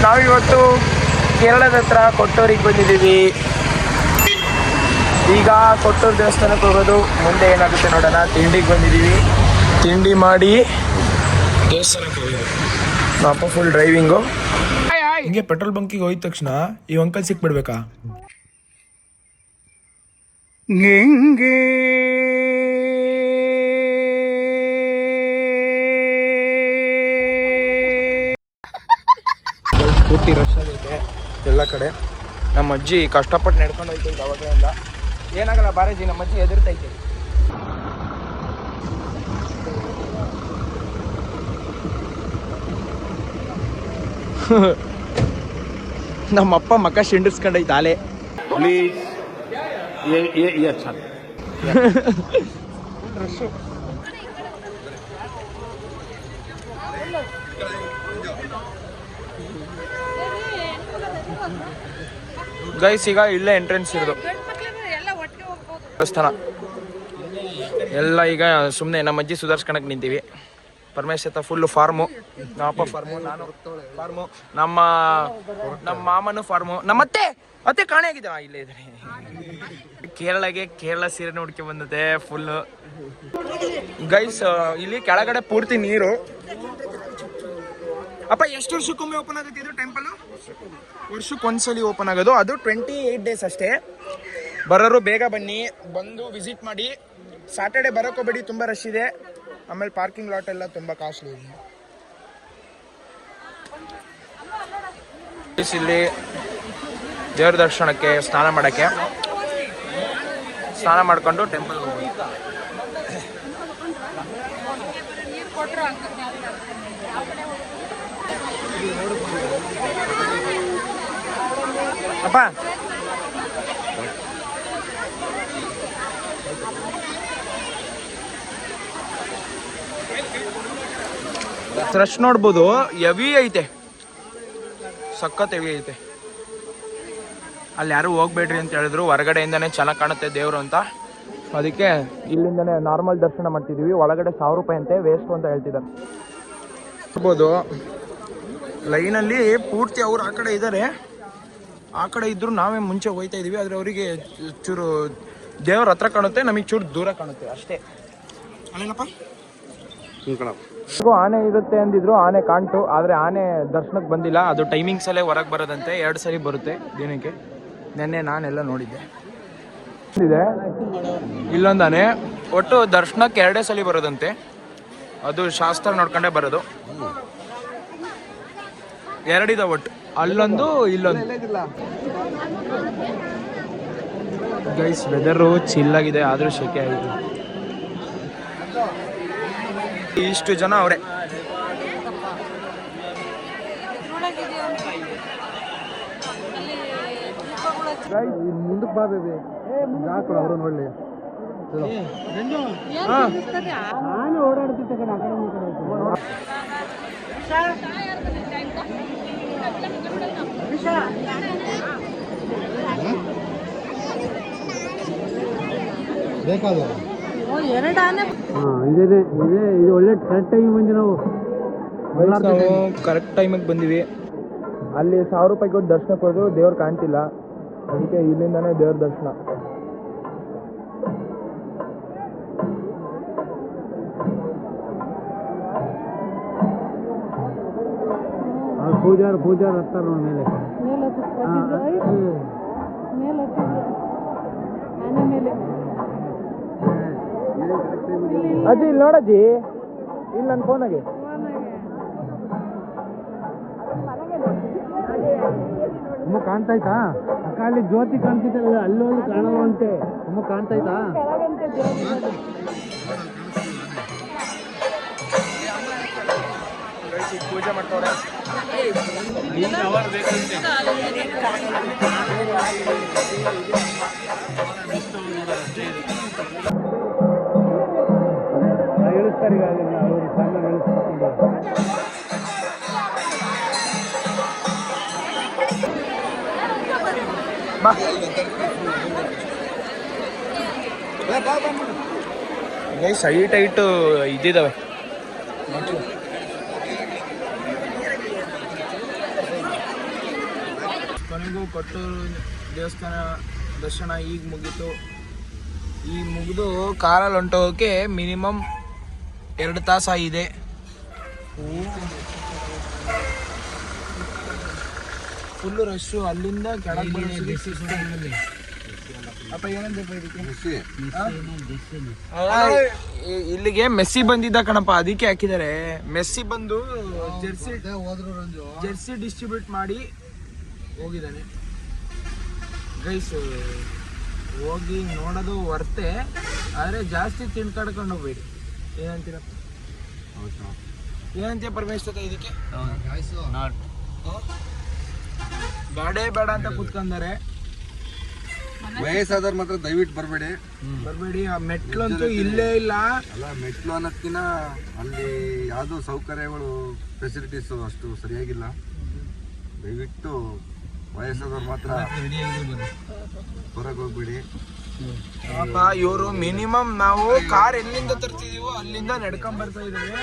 ನಾವಿವತ್ತು ಕೇರಳದ ಹತ್ರ ಕೊಟ್ಟೂರಿಗೆ ಬಂದಿದ್ದೀವಿ. ಈಗ ಕೊಟ್ಟೂರು ದೇವಸ್ಥಾನಕ್ಕೆ ಹೋಗೋದು, ಮುಂದೆ ಏನಾಗುತ್ತೆ ನೋಡೋಣ. ತಿಂಡಿಗೆ ಬಂದಿದ್ದೀವಿ, ತಿಂಡಿ ಮಾಡಿ ದೇವಸ್ಥಾನಕ್ಕೆ ಹೋಗೋದು. ಅಪ್ಪ ಫುಲ್ ಡ್ರೈವಿಂಗು. ಹಿಂಗೆ ಪೆಟ್ರೋಲ್ ಬಂಕಿಗೆ ಹೋಗಿದ ತಕ್ಷಣ ಈ ಅಂಕಲ್ ಸಿಕ್ಬಿಡ್ಬೇಕಾ? ಹೆಂಗೆ ಪೂರ್ತಿ ರಶ್ ಆಗೈತೆ ಎಲ್ಲ ಕಡೆ. ನಮ್ಮ ಅಜ್ಜಿ ಕಷ್ಟಪಟ್ಟು ನಡ್ಕೊಂಡು ಹೋಯ್ತೈತೆ ಅವಾಗಲಿಂದ. ಏನಾಗಲ್ಲ ಬಾರಾಜಿ, ನಮ್ಮ ಅಜ್ಜಿ ಎದುರ್ತೈತೆ. ನಮ್ಮಪ್ಪ ಮಕ್ಕ ಶಿಂಡಿಸ್ಕೊಂಡೈತೆ ಆಲೆ. ಪ್ಲೀಸ್ ಗೈಸ್, ಈಗ ಇಲ್ಲೇ ಎಂಟ್ರೆನ್ಸ್ ಇರೋದು ದೇವಸ್ಥಾನ ಎಲ್ಲ. ಈಗ ಸುಮ್ಮನೆ ನಮ್ಮ ಅಜ್ಜಿ ಸುಧಾರಿಸ್ಕೊಳಕ್ಕೆ ನಿಂತೀವಿ. ಪರಮೇಶ್ವರ ಫುಲ್ಲು ಫಾರ್ಮು, ನಮ್ಮಪ್ಪ ಫಾರ್ಮು, ನಾನು ಫಾರ್ಮು, ನಮ್ಮ ಮಾಮನು ಫಾರ್ಮು, ನಮ್ಮತ್ತೆ ಅತ್ತೆ ಕಾಣೆ ಆಗಿದೆ. ಇಲ್ಲೇ ಇದ್ದಾರೆ. ಕೇರಳ ಸೀರೆ ನೋಡ್ಕೆ ಬಂದತೆ ಫುಲ್ಲು. ಗೈಸ್, ಇಲ್ಲಿ ಕೆಳಗಡೆ ಪೂರ್ತಿ ನೀರು. ಅಪ್ಪ ಎಷ್ಟು ವರ್ಷಕ್ಕೊಮ್ಮೆ ಓಪನ್ ಆಗುತ್ತೆ ಇದು ಟೆಂಪಲ್? ವರ್ಷಕ್ಕೊಂದ್ಸಲಿ ಓಪನ್ ಆಗೋದು. ಅದು 28 days ಅಷ್ಟೇ. ಬರೋರು ಬೇಗ ಬನ್ನಿ, ಬಂದು ವಿಸಿಟ್ ಮಾಡಿ. ಸ್ಯಾಟರ್ಡೆ ಬರೋಕೋಬೇಡಿ, ತುಂಬ ರಶ್ ಇದೆ. ಆಮೇಲೆ ಪಾರ್ಕಿಂಗ್ ಲಾಟ್ ಎಲ್ಲ ತುಂಬ ಕಾಸ್ಟ್ಲಿ ಇದೆ. ಇಲ್ಲಿ ದೇವ್ರ ದರ್ಶನಕ್ಕೆ, ಸ್ನಾನ ಮಾಡೋಕ್ಕೆ, ಸ್ನಾನ ಮಾಡ್ಕೊಂಡು ಟೆಂಪಲ್ಗೆ ಹೋಗ್ಬೋದು. ಅಪ್ಪ ರಶ್ ನೋಡ್ಬೋದು, ಹೆವಿ ಐತೆ, ಸಖತ್ ಹೆವಿ ಐತೆ. ಅಲ್ಲಿ ಯಾರು ಹೋಗ್ಬೇಡ್ರಿ ಅಂತ ಹೇಳಿದ್ರು, ಹೊರಗಡೆಯಿಂದನೇ ಚೆನ್ನಾಗಿ ಕಾಣುತ್ತೆ ದೇವರು ಅಂತ. ಅದಕ್ಕೆ ಇಲ್ಲಿಂದನೇ ನಾರ್ಮಲ್ ದರ್ಶನ ಮಾಡ್ತಿದ್ದೀವಿ. ಒಳಗಡೆ 1000 ರೂಪಾಯಿ ಅಂತೆ, ವೇಸ್ಟ್ ಅಂತ ಹೇಳ್ತಿದ್ದಾರೆ. ನೋಡ್ಬೋದು ಲೈನಲ್ಲಿ ಪೂರ್ತಿ ಅವ್ರು ಆ ಕಡೆ ಇದ್ದಾರೆ. ಆ ಕಡೆ ಇದ್ರು ನಾವೇ ಮುಂಚೆ ಹೋಗ್ತಾ ಇದೀವಿ. ಆದರೆ ಅವರಿಗೆ ಚೂರು ದೇವ್ರ ಹತ್ರ ಕಾಣುತ್ತೆ, ನಮಗೆ ಚೂರು ದೂರ ಕಾಣುತ್ತೆ ಅಷ್ಟೇ. ಅಲ್ಲೇನಪ್ಪ, ಆನೆ ಇರುತ್ತೆ ಅಂದಿದ್ರು. ಆನೆ ಕಾಣ್ತು, ಆದರೆ ಆನೆ ದರ್ಶನಕ್ಕೆ ಬಂದಿಲ್ಲ. ಅದು ಟೈಮಿಂಗ್ಸಲ್ಲೇ ಹೊರಗೆ ಬರೋದಂತೆ. 2 ಸರಿ ಬರುತ್ತೆ ದಿನಕ್ಕೆ. ನೆನ್ನೆ ನಾನೆಲ್ಲ ನೋಡಿದ್ದೆ. ಇಲ್ಲೊಂದಾನೆ ಒಟ್ಟು ದರ್ಶನಕ್ಕೆ 2 ಸಲ ಬರೋದಂತೆ. ಅದು ಶಾಸ್ತ್ರ ನೋಡ್ಕೊಂಡೇ ಬರೋದು. 2 ಇದೆ ಒಟ್ಟು, ಅಲ್ಲೊಂದು ಇಲ್ಲೊಂದು. ಗೈಸ್, ವೆದರು ಚಿಲ್ಲಾಗಿದೆ, ಆದರೂ ಶೆಕೆ ಆಗಿದೆ. ಇಷ್ಟು ಜನ ಅವರೇ. ಮುಂದಕ್ಕೆ ಬಾ ಬೇಬಿ, ಹಾಕೊಡು ಅವರು ನೋಡಲಿ. ನಾನು ಓಡಾಡ್ತಿದ್ದೆ ಕಣ, ಆ ಕಡೆ ಬೇಕಾದ ಇದು ಒಳ್ಳೆ ಕರೆಕ್ಟ್ ಟೈಮ್ ಬಂದ್ವಿ ನಾವು. ಕರೆಕ್ಟ್ ಟೈಮಿಗೆ ಬಂದಿವಿ. ಅಲ್ಲಿ 1000 ರೂಪಾಯಿ ಕೊಟ್ಟು ದರ್ಶನಕ್ಕೆ ಹೋದ್ರು, ದೇವ್ರು ಕಾಣ್ತಿಲ್ಲ. ಅದಕ್ಕೆ ಇಲ್ಲಿಂದಾನೇ ದೇವ್ರ ದರ್ಶನ. ಪೂಜಾರ್ ಹತ್ತಾರ ನೋಡಿ ಮೇಲೆ. ಅಜ್ಜಿ ಇಲ್ಲಿ ನೋಡಜ್ಜಿ, ಇಲ್ಲಿ ನನ್ನ ಫೋನಾಗೆ ಕಾಣ್ತಾಯ್ತಾ ಅಕ್ಕ? ಅಲ್ಲಿ ಜ್ಯೋತಿ ಕಾಣ್ತಿದ್ದಲ್ಲ, ಅಲ್ಲೊಂದು ಕಾಣಲ್ವಂತೆ. ತುಂಬ ಕಾಣ್ತಾಯ್ತಾ? ಪೂಜೆ ಮಾಡ್ತವ್ರೆ. ಇಳಿಸ್ತಾರೆ ಈಗ, ಅವರು ಸಾಮಾನು ಇಳಿಸ್ಕೊಂಡು. ಬಾ ಗೈಸ್, ಹೈಟ್ ಇದ್ದಿದ್ದಾವೆ. ಕೊನೆಗೂ ಕೊಟ್ಟೂರು ದೇವಸ್ಥಾನ ದರ್ಶನ ಈಗ ಮುಗೀತು. ಈಗ ಮುಗಿದು ಕಾರಲ್ಲಿ ಹೊಂಟೋಗೋಕ್ಕೆ ಮಿನಿಮಮ್ 2 ತಾಸು ಆಗಿದೆ. Full rush. ಅಲ್ಲಿಂದ ಕೆಳಗೆ ಅಪ್ಪ ಏನಂತಪ್ಪ ಇದಕ್ಕೆ? ಇಲ್ಲಿಗೆ ಮೆಸ್ಸಿ ಬಂದಿದ್ದ ಕಣಪ್ಪ, ಅದಕ್ಕೆ ಹಾಕಿದ್ದಾರೆ. ಮೆಸ್ಸಿ ಬಂದು ಜೆರ್ಸಿ ಡಿಸ್ಟ್ರಿಬ್ಯೂಟ್ ಮಾಡಿ ಹೋಗಿದ್ದಾನೆ ಗೈಸ್. ಹೋಗಿ ನೋಡೋದು ವರ್ತೆ, ಆದರೆ ಜಾಸ್ತಿ ತಿನ್ಕಡ್ಕೊಂಡು ಹೋಗ್ಬೇಡಿ. ಏನಂತೀರಪ್ಪ? ಏನಂತೀಯ ಪರಮೇಶ್ವರ ಇದಕ್ಕೆ? ಬೇಡ ಅಂತ ಕೂತ್ಕೊಂಡಾರೆ. ವಯಸ್ಸಾದವ್ರು ಮಾತ್ರ ದಯವಿಟ್ಟು ಬರಬೇಡಿ. ಆ ಮೆಟ್ಲಂತೂ ಇಲ್ಲೇ ಇಲ್ಲ. ಅಲ್ಲ, ಮೆಟ್ಲು ಅನ್ನೋದಕ್ಕಿಂತ ಅಲ್ಲಿ ಯಾವುದು ಸೌಕರ್ಯಗಳು ಫೆಸಿಲಿಟೀಸು ಅಷ್ಟು ಸರಿಯಾಗಿಲ್ಲ. ದಯವಿಟ್ಟು ವಯಸ್ಸಾದವ್ರು ಮಾತ್ರ ಹೊರಗೆ ಹೋಗ್ಬೇಡಿ. ಇವರು ಮಿನಿಮಮ್ ನಾವು ಕಾರ್ ಎಲ್ಲಿಂದ ತರ್ತಿದೀವೋ ಅಲ್ಲಿಂದ ನಡ್ಕೊಂಡ್ ಬರ್ತಾ ಇದ್ದೇವೆ.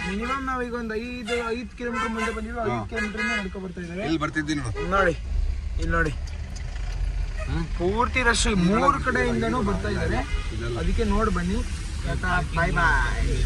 ಮಿನಿಮಮ್ ನಾವೀಗ ಒಂದು 5 ಕಿಲೋಮೀಟರ್ ಮುಂದೆ ಬಂದಿದ್ವಿ. 5 ಕಿಲೋಮೀಟರ್ ನಡ್ಕೊಂಡ್ ಬರ್ತಾ ಇದ್ದೇವೆ. ಇಲ್ಲಿ ಬರ್ತಿದ್ದೀನಿ ನೋಡಿ, ಇಲ್ಲಿ ನೋಡಿ, ಪೂರ್ತಿ ರಶ್ 3 ಕಡೆಯಿಂದನೂ ಬರ್ತಾ ಇದ್ದಾರೆ. ಅದಕ್ಕೆ ನೋಡಿ ಬನ್ನಿ. ಬಾಯ್ ಬಾಯ್.